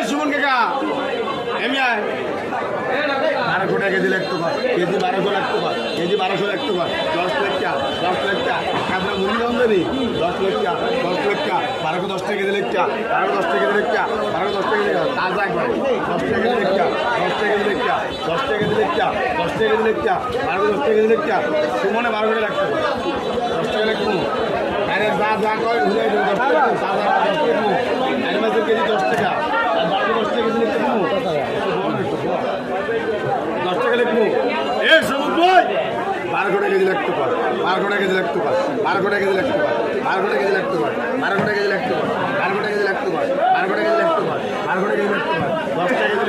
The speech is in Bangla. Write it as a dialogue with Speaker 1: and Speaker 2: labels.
Speaker 1: সুমন কাকা বারোশো টাকা কেজি লাগতো কেজি 1200 লাগতো কেজি 1200 লাগতো 10 লাখ টাকা 10 লাখ টাকা আপনার মুরগি দাম দেবে 10 লাখ টাকা 10 লাখ টাকা 1210 টাকা কেজি লাগতা 1210 টাকা কেজি লাগতা 1210 টাকা কেজি তাজা একবার 10 টাকা কেজি লাগতা 10 টাকা কেজি লাগতা 10 টাকা কেজি লাগতা 10 টাকা কেজি লাগতা 1210 টাকা কেজি লাগতা সুমনে 12 টাকা লাগতো 10 টাকা লাগতো আরে যা যা কয় ঘুরে 10 টাকা তাজা 10 টাকা অ্যাডভান্সের কেজি 10 টাকা আর 1210 টাকা কেজি লাগতো 10 টাকা লিখবো এ সবুজ ভাই 12 টাকা কেজি লাগতে পার 12 টাকা কেজি লাগতে পার 12 টাকা কেজি লাগতে পার 12 টাকা কেজি লাগতে পার 12 টাকা কেজি লাগতে পার